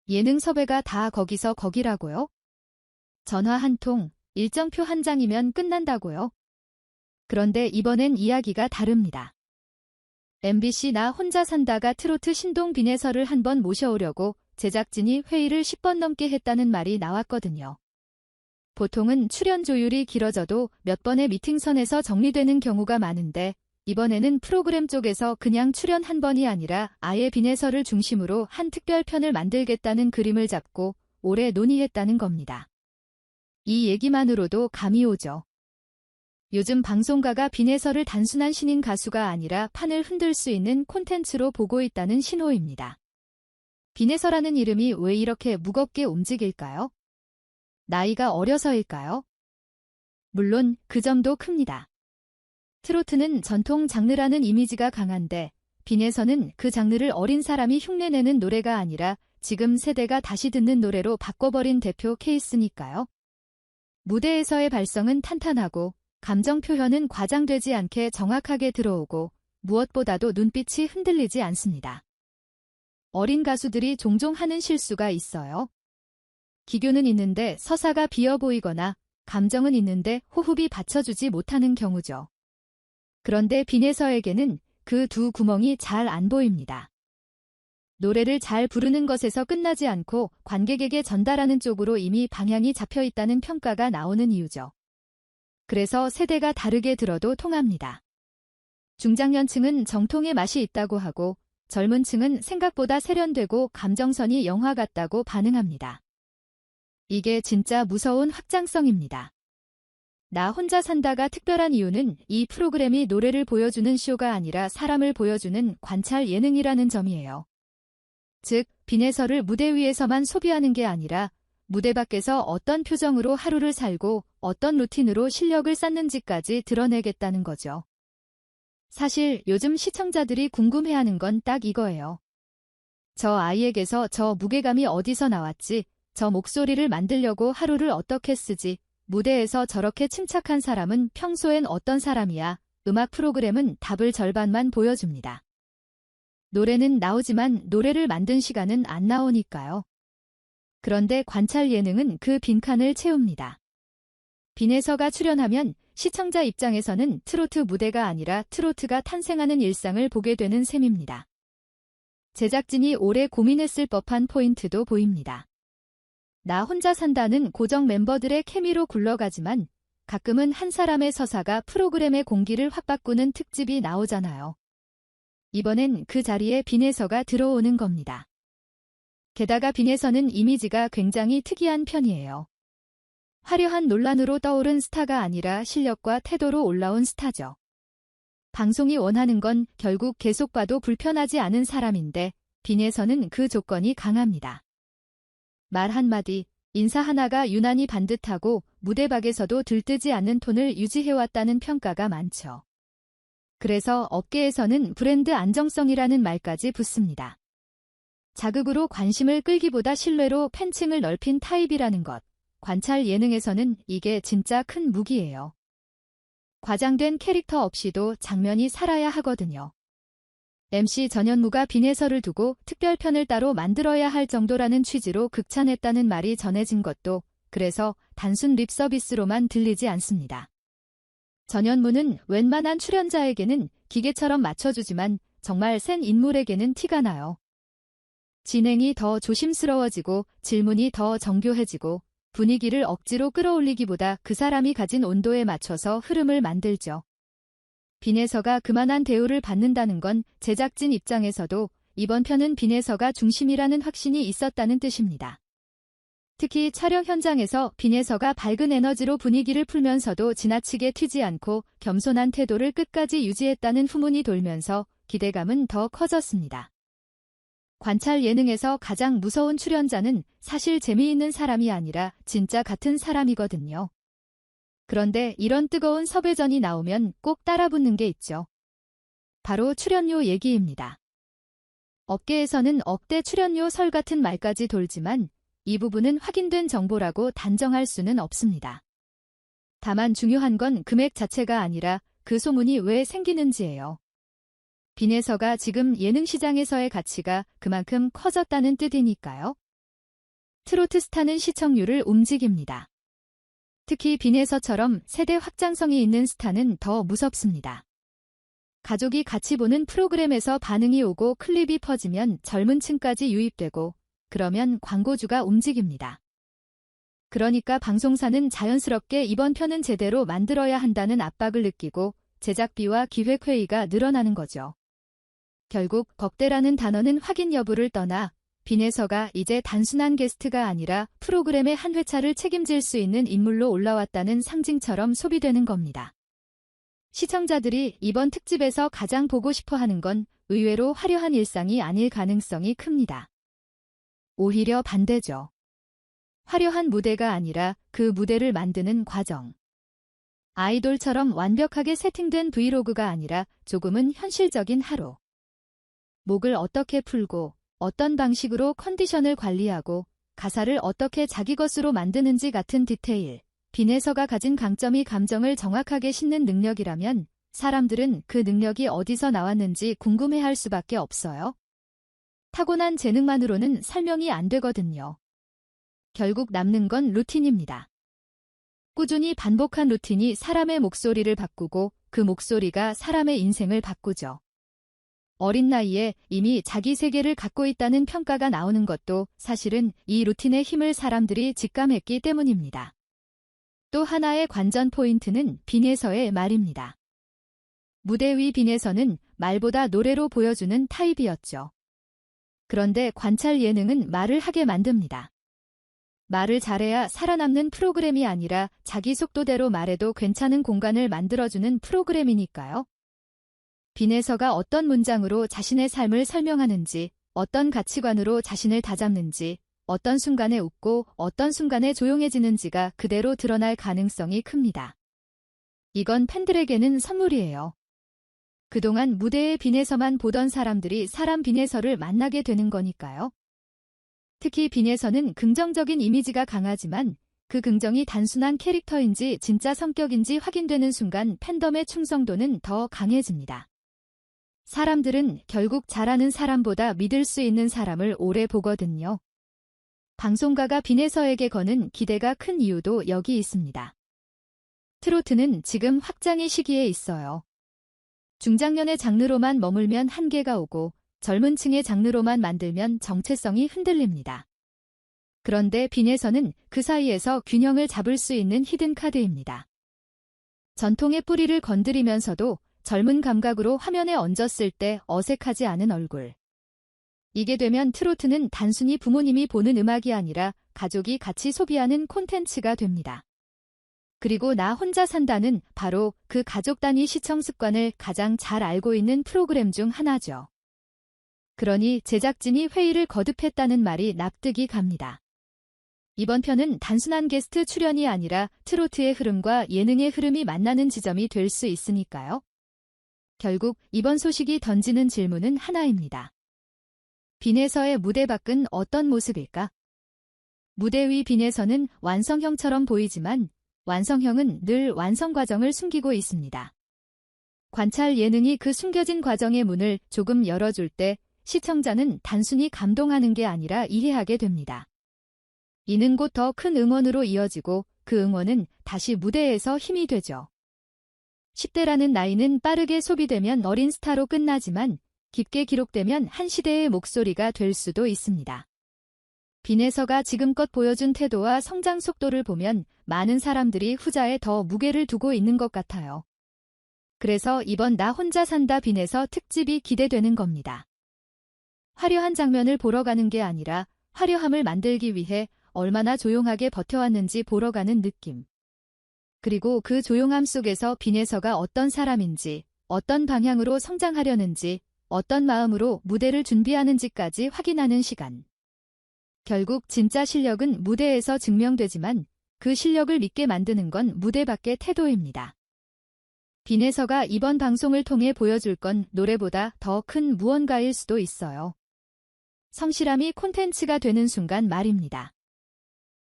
예능 섭외가 다 거기서 거기라고요? 전화 한 통, 일정표 한 장이면 끝난다고요? 그런데 이번엔 이야기가 다릅니다. MBC 나 혼자 산다가 트로트 신동 빈에서를 한번 모셔오려고 제작진이 회의를 10번 넘게 했다는 말이 나왔거든요. 보통은 출연 조율이 길어져도 몇 번의 미팅선에서 정리되는 경우가 많은데 이번에는 프로그램 쪽에서 그냥 출연 한 번이 아니라 아예 빈에서를 중심으로 한 특별편을 만들겠다는 그림을 잡고 오래 논의했다는 겁니다. 이 얘기만으로도 감이 오죠. 요즘 방송가가 빈에서를 단순한 신인 가수가 아니라 판을 흔들 수 있는 콘텐츠로 보고 있다는 신호입니다. 빈에서라는 이름이 왜 이렇게 무겁게 움직일까요? 나이가 어려서일까요? 물론 그 점도 큽니다. 트로트는 전통 장르라는 이미지가 강한데 빈에서는 그 장르를 어린 사람이 흉내내는 노래가 아니라 지금 세대가 다시 듣는 노래로 바꿔버린 대표 케이스니까요. 무대에서의 발성은 탄탄하고 감정 표현은 과장되지 않게 정확하게 들어오고 무엇보다도 눈빛이 흔들리지 않습니다. 어린 가수들이 종종 하는 실수가 있어요. 기교는 있는데 서사가 비어 보이거나 감정은 있는데 호흡이 받쳐주지 못하는 경우죠. 그런데 빈에서에게는 그 두 구멍이 잘 안 보입니다. 노래를 잘 부르는 것에서 끝나지 않고 관객에게 전달하는 쪽으로 이미 방향이 잡혀 있다는 평가가 나오는 이유죠. 그래서 세대가 다르게 들어도 통합니다. 중장년층은 정통의 맛이 있다고 하고 젊은 층은 생각보다 세련되고 감정선이 영화 같다고 반응합니다. 이게 진짜 무서운 확장성입니다. 나 혼자 산다가 특별한 이유는 이 프로그램이 노래를 보여주는 쇼가 아니라 사람을 보여주는 관찰 예능이라는 점이에요. 즉, 빈에서를 무대 위에서만 소비하는 게 아니라 무대 밖에서 어떤 표정으로 하루를 살고 어떤 루틴으로 실력을 쌓는지까지 드러내겠다는 거죠. 사실 요즘 시청자들이 궁금해하는 건 딱 이거예요. 저 아이에게서 저 무게감이 어디서 나왔지, 저 목소리를 만들려고 하루를 어떻게 쓰지, 무대에서 저렇게 침착한 사람은 평소엔 어떤 사람이야. 음악 프로그램은 답을 절반만 보여줍니다. 노래는 나오지만 노래를 만든 시간은 안 나오니까요. 그런데 관찰 예능은 그 빈칸을 채웁니다. 빈에서가 출연하면 시청자 입장에서는 트로트 무대가 아니라 트로트가 탄생하는 일상을 보게 되는 셈입니다. 제작진이 오래 고민했을 법한 포인트도 보입니다. 나 혼자 산다는 고정 멤버들의 케미로 굴러가지만 가끔은 한 사람의 서사가 프로그램의 공기를 확 바꾸는 특집이 나오잖아요. 이번엔 그 자리에 빈에서가 들어오는 겁니다. 게다가 빈에서는 이미지가 굉장히 특이한 편이에요. 화려한 논란으로 떠오른 스타가 아니라 실력과 태도로 올라온 스타죠. 방송이 원하는 건 결국 계속 봐도 불편하지 않은 사람인데 빈에서는 그 조건이 강합니다. 말 한마디, 인사 하나가 유난히 반듯하고 무대박에서도 들뜨지 않는 톤을 유지해왔다는 평가가 많죠. 그래서 업계에서는 브랜드 안정성이라는 말까지 붙습니다. 자극으로 관심을 끌기보다 신뢰로 팬층을 넓힌 타입이라는 것, 관찰 예능에서는 이게 진짜 큰 무기예요. 과장된 캐릭터 없이도 장면이 살아야 하거든요. MC 전현무가 빈에서를 두고 특별편을 따로 만들어야 할 정도라는 취지로 극찬했다는 말이 전해진 것도 그래서 단순 립서비스로만 들리지 않습니다. 전현무는 웬만한 출연자에게는 기계처럼 맞춰주지만 정말 센 인물에게는 티가 나요. 진행이 더 조심스러워지고 질문이 더 정교해지고 분위기를 억지로 끌어올리기보다 그 사람이 가진 온도에 맞춰서 흐름을 만들죠. 빈에서가 그만한 대우를 받는다는 건 제작진 입장에서도 이번 편은 빈에서가 중심이라는 확신이 있었다는 뜻입니다. 특히 촬영 현장에서 빈에서가 밝은 에너지로 분위기를 풀면서도 지나치게 튀지 않고 겸손한 태도를 끝까지 유지했다는 후문이 돌면서 기대감은 더 커졌습니다. 관찰 예능에서 가장 무서운 출연자는 사실 재미있는 사람이 아니라 진짜 같은 사람이거든요. 그런데 이런 뜨거운 섭외전이 나오면 꼭 따라붙는 게 있죠. 바로 출연료 얘기입니다. 업계에서는 억대 출연료 설 같은 말까지 돌지만 이 부분은 확인된 정보라고 단정할 수는 없습니다. 다만 중요한 건 금액 자체가 아니라 그 소문이 왜 생기는지예요. 빈에서가 지금 예능 시장에서의 가치가 그만큼 커졌다는 뜻이니까요. 트로트 스타는 시청률을 움직입니다. 특히 빈에서처럼 세대 확장성이 있는 스타는 더 무섭습니다. 가족이 같이 보는 프로그램에서 반응이 오고 클립이 퍼지면 젊은 층까지 유입되고 그러면 광고주가 움직입니다. 그러니까 방송사는 자연스럽게 이번 편은 제대로 만들어야 한다는 압박을 느끼고 제작비와 기획회의가 늘어나는 거죠. 결국 벅대라는 단어는 확인 여부를 떠나 빈에서가 이제 단순한 게스트가 아니라 프로그램의 한 회차를 책임질 수 있는 인물로 올라왔다는 상징처럼 소비되는 겁니다. 시청자들이 이번 특집에서 가장 보고 싶어 하는 건 의외로 화려한 일상이 아닐 가능성이 큽니다. 오히려 반대죠. 화려한 무대가 아니라 그 무대를 만드는 과정. 아이돌처럼 완벽하게 세팅된 브이로그가 아니라 조금은 현실적인 하루. 목을 어떻게 풀고 어떤 방식으로 컨디션을 관리하고 가사를 어떻게 자기 것으로 만드는지 같은 디테일. 빈에서가 가진 강점이 감정을 정확하게 싣는 능력이라면 사람들은 그 능력이 어디서 나왔는지 궁금해할 수밖에 없어요. 타고난 재능만으로는 설명이 안 되거든요. 결국 남는 건 루틴입니다. 꾸준히 반복한 루틴이 사람의 목소리를 바꾸고 그 목소리가 사람의 인생을 바꾸죠. 어린 나이에 이미 자기 세계를 갖고 있다는 평가가 나오는 것도 사실은 이 루틴의 힘을 사람들이 직감했기 때문입니다. 또 하나의 관전 포인트는 빈에서의 말입니다. 무대 위 빈에서는 말보다 노래로 보여주는 타입이었죠. 그런데 관찰 예능은 말을 하게 만듭니다. 말을 잘해야 살아남는 프로그램이 아니라 자기 속도대로 말해도 괜찮은 공간을 만들어주는 프로그램이니까요. 빈에서가 어떤 문장으로 자신의 삶을 설명하는지, 어떤 가치관으로 자신을 다잡는지, 어떤 순간에 웃고 어떤 순간에 조용해지는지가 그대로 드러날 가능성이 큽니다. 이건 팬들에게는 선물이에요. 그동안 무대의 빈에서만 보던 사람들이 사람 빈에서를 만나게 되는 거니까요. 특히 빈에서는 긍정적인 이미지가 강하지만 그 긍정이 단순한 캐릭터인지 진짜 성격인지 확인되는 순간 팬덤의 충성도는 더 강해집니다. 사람들은 결국 잘하는 사람보다 믿을 수 있는 사람을 오래 보거든요. 방송가가 빈에서에게 거는 기대가 큰 이유도 여기 있습니다. 트로트는 지금 확장의 시기에 있어요. 중장년의 장르로만 머물면 한계가 오고 젊은 층의 장르로만 만들면 정체성이 흔들립니다. 그런데 빈에서는 그 사이에서 균형을 잡을 수 있는 히든 카드입니다. 전통의 뿌리를 건드리면서도 젊은 감각으로 화면에 얹었을 때 어색하지 않은 얼굴. 이게 되면 트로트는 단순히 부모님이 보는 음악이 아니라 가족이 같이 소비하는 콘텐츠가 됩니다. 그리고 나 혼자 산다는 바로 그 가족 단위 시청 습관을 가장 잘 알고 있는 프로그램 중 하나죠. 그러니 제작진이 회의를 거듭했다는 말이 납득이 갑니다. 이번 편은 단순한 게스트 출연이 아니라 트로트의 흐름과 예능의 흐름이 만나는 지점이 될 수 있으니까요. 결국 이번 소식이 던지는 질문은 하나입니다. 빈에서의 무대 밖은 어떤 모습일까? 무대 위 빈에서는 완성형처럼 보이지만 완성형은 늘 완성 과정을 숨기고 있습니다. 관찰 예능이 그 숨겨진 과정의 문을 조금 열어줄 때 시청자는 단순히 감동하는 게 아니라 이해하게 됩니다. 이는 곧 더 큰 응원으로 이어지고 그 응원은 다시 무대에서 힘이 되죠. 10대라는 나이는 빠르게 소비되면 어린 스타로 끝나지만 깊게 기록되면 한 시대의 목소리가 될 수도 있습니다. 빈에서가 지금껏 보여준 태도와 성장 속도를 보면 많은 사람들이 후자에 더 무게를 두고 있는 것 같아요. 그래서 이번 나 혼자 산다 빈에서 특집이 기대되는 겁니다. 화려한 장면을 보러 가는 게 아니라 화려함을 만들기 위해 얼마나 조용하게 버텨왔는지 보러 가는 느낌. 그리고 그 조용함 속에서 빈에서가 어떤 사람인지, 어떤 방향으로 성장하려는지, 어떤 마음으로 무대를 준비하는지까지 확인하는 시간. 결국 진짜 실력은 무대에서 증명되지만 그 실력을 믿게 만드는 건 무대 밖의 태도입니다. 빈에서가 이번 방송을 통해 보여줄 건 노래보다 더 큰 무언가일 수도 있어요. 성실함이 콘텐츠가 되는 순간 말입니다.